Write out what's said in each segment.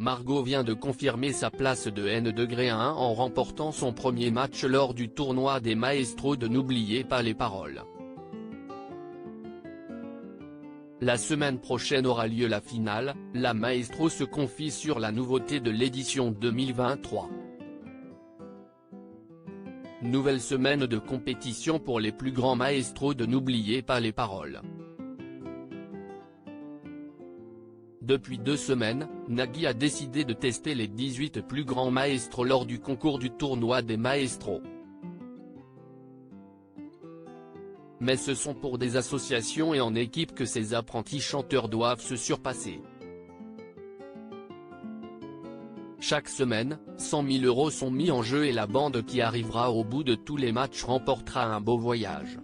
Margot vient de confirmer sa place de N-1 en remportant son premier match lors du tournoi des maestros de N'oubliez pas les paroles. La semaine prochaine aura lieu la finale, la maestro se confie sur la nouveauté de l'édition 2023. Nouvelle semaine de compétition pour les plus grands maestros de N'oubliez pas les paroles. Depuis 2 semaines, Nagui a décidé de tester les 18 plus grands maestros lors du concours du tournoi des maestros. Mais ce sont pour des associations et en équipe que ces apprentis chanteurs doivent se surpasser. Chaque semaine, 100 000 € sont mis en jeu et la bande qui arrivera au bout de tous les matchs remportera un beau voyage.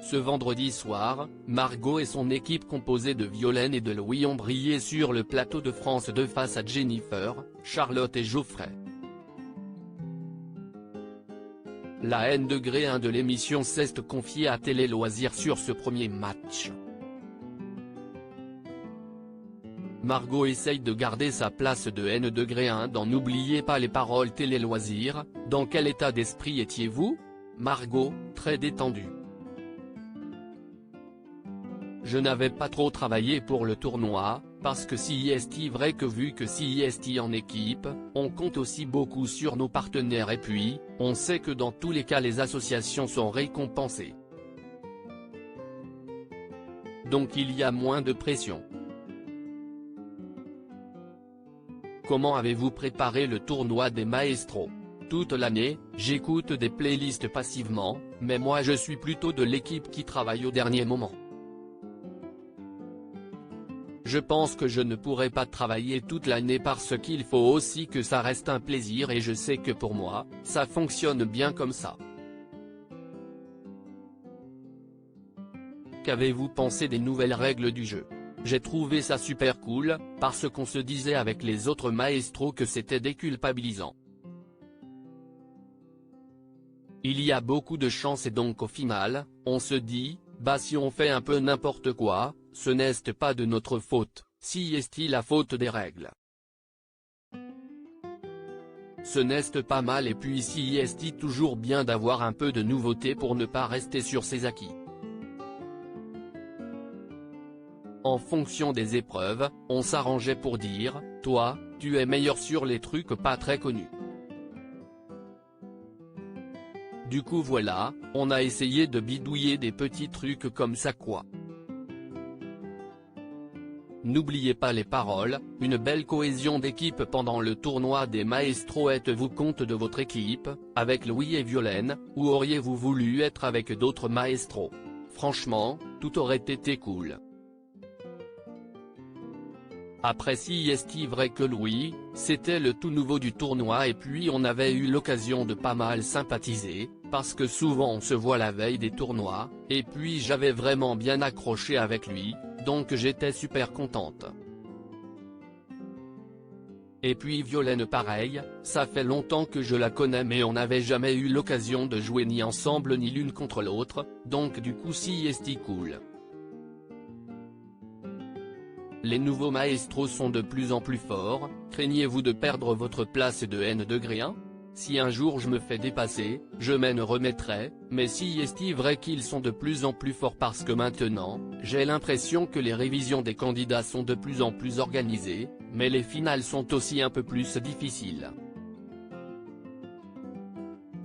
Ce vendredi soir, Margot et son équipe composée de Violaine et de Louis ont brillé sur le plateau de France 2 face à Jennifer, Charlotte et Geoffrey. La N-1 de l'émission s'est confiée à Télé Loisirs sur ce premier match. Margot essaye de garder sa place de N-1 dans N'oubliez pas les paroles Télé Loisirs. Dans quel état d'esprit étiez-vous, Margot? Très détendue. Je n'avais pas trop travaillé pour le tournoi, parce que si est vrai que vu que si est en équipe, on compte aussi beaucoup sur nos partenaires et puis, on sait que dans tous les cas les associations sont récompensées. Donc il y a moins de pression. Comment avez-vous préparé le tournoi des maestros? Toute l'année, j'écoute des playlists passivement, mais moi je suis plutôt de l'équipe qui travaille au dernier moment. Je pense que je ne pourrai pas travailler toute l'année parce qu'il faut aussi que ça reste un plaisir et je sais que pour moi, ça fonctionne bien comme ça. Qu'avez-vous pensé des nouvelles règles du jeu? J'ai trouvé ça super cool, parce qu'on se disait avec les autres maestros que c'était déculpabilisant. Il y a beaucoup de chance et donc au final, on se dit, bah si on fait un peu n'importe quoi, ce n'est pas de notre faute, si est la faute des règles. Ce n'est pas mal et puis si est toujours bien d'avoir un peu de nouveauté pour ne pas rester sur ses acquis. En fonction des épreuves, on s'arrangeait pour dire, toi, tu es meilleur sur les trucs pas très connus. Du coup voilà, on a essayé de bidouiller des petits trucs comme ça quoi. N'oubliez pas les paroles, une belle cohésion d'équipe pendant le tournoi des maestros. Êtes-vous compte de votre équipe, avec Louis et Violaine, ou auriez-vous voulu être avec d'autres maestros? Franchement, tout aurait été cool. Après si est vrai que Louis, c'était le tout nouveau du tournoi et puis on avait eu l'occasion de pas mal sympathiser, parce que souvent on se voit la veille des tournois, et puis j'avais vraiment bien accroché avec lui, donc j'étais super contente. Et puis Violaine pareil, ça fait longtemps que je la connais mais on n'avait jamais eu l'occasion de jouer ni ensemble ni l'une contre l'autre, donc du coup si est cool. Les nouveaux maestros sont de plus en plus forts, craignez-vous de perdre votre place de N-1? Si un jour je me fais dépasser, je m'en remettrai, mais si est vrai qu'ils sont de plus en plus forts parce que maintenant, j'ai l'impression que les révisions des candidats sont de plus en plus organisées, mais les finales sont aussi un peu plus difficiles.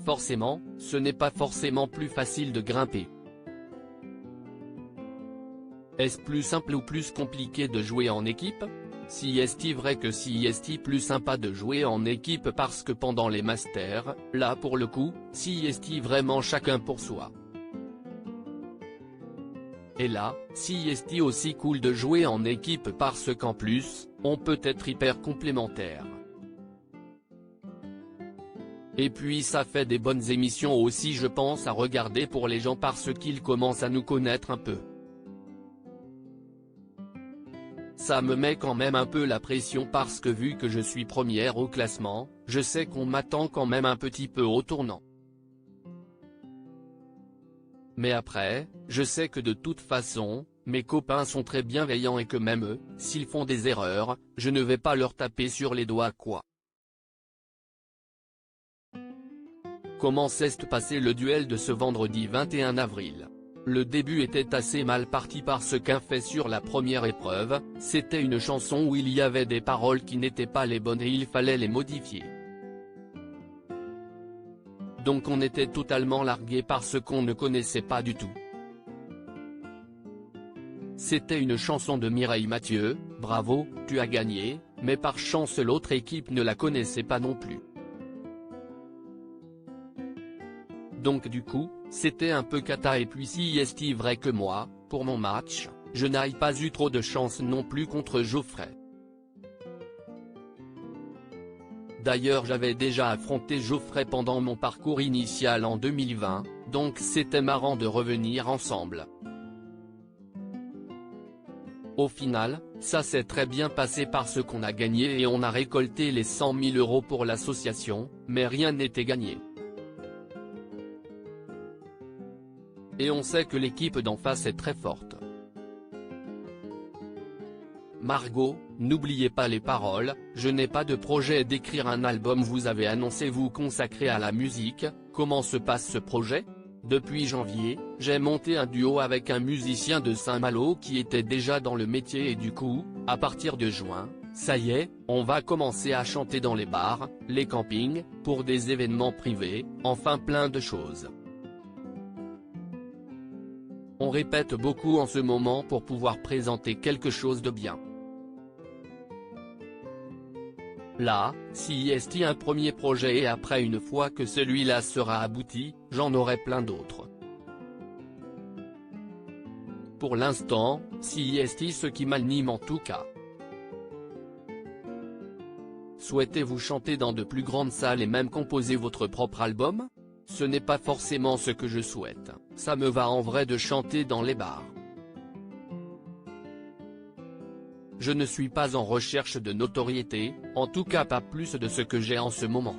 Forcément, ce n'est pas forcément plus facile de grimper. Est-ce plus simple ou plus compliqué de jouer en équipe? Si est vrai que si est plus sympa de jouer en équipe parce que pendant les masters, là pour le coup, si est vraiment chacun pour soi. Et là, si est aussi cool de jouer en équipe parce qu'en plus, on peut être hyper complémentaires. Et puis ça fait des bonnes émissions aussi je pense à regarder pour les gens parce qu'ils commencent à nous connaître un peu. Ça me met quand même un peu la pression parce que vu que je suis première au classement, je sais qu'on m'attend quand même un petit peu au tournant. Mais après, je sais que de toute façon, mes copains sont très bienveillants et que même eux, s'ils font des erreurs, je ne vais pas leur taper sur les doigts quoi. Comment s'est passé le duel de ce vendredi 21 avril? Le début était assez mal parti parce qu'un fait sur la première épreuve, c'était une chanson où il y avait des paroles qui n'étaient pas les bonnes et il fallait les modifier. Donc on était totalement largué parce qu'on ne connaissait pas du tout. C'était une chanson de Mireille Mathieu, bravo, tu as gagné, mais par chance l'autre équipe ne la connaissait pas non plus. Donc du coup, c'était un peu cata et puis si est vrai que moi, pour mon match, je n'ai pas eu trop de chance non plus contre Geoffrey. D'ailleurs j'avais déjà affronté Geoffrey pendant mon parcours initial en 2020, donc c'était marrant de revenir ensemble. Au final, ça s'est très bien passé parce qu'on a gagné et on a récolté les 100 000 € pour l'association, mais rien n'était gagné. Et on sait que l'équipe d'en face est très forte. Margot, n'oubliez pas les paroles, je n'ai pas de projet d'écrire un album. Vous avez annoncé vous consacrer à la musique, comment se passe ce projet? Depuis janvier, j'ai monté un duo avec un musicien de Saint-Malo qui était déjà dans le métier et du coup, à partir de juin, ça y est, on va commencer à chanter dans les bars, les campings, pour des événements privés, enfin plein de choses. On répète beaucoup en ce moment pour pouvoir présenter quelque chose de bien. Là, si est un premier projet et après une fois que celui-là sera abouti, j'en aurai plein d'autres. Pour l'instant, si est ce qui m'anime en tout cas. Souhaitez-vous chanter dans de plus grandes salles et même composer votre propre album? Ce n'est pas forcément ce que je souhaite, ça me va en vrai de chanter dans les bars. Je ne suis pas en recherche de notoriété, en tout cas pas plus de ce que j'ai en ce moment.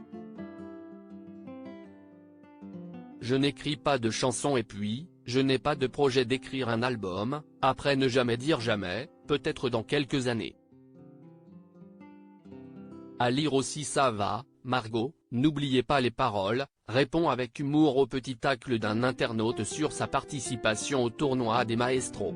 Je n'écris pas de chansons et puis, je n'ai pas de projet d'écrire un album, après ne jamais dire jamais, peut-être dans quelques années. À lire aussi ça va, Margot, n'oubliez pas les paroles, répond avec humour au petit tacle d'un internaute sur sa participation au tournoi des Maestros.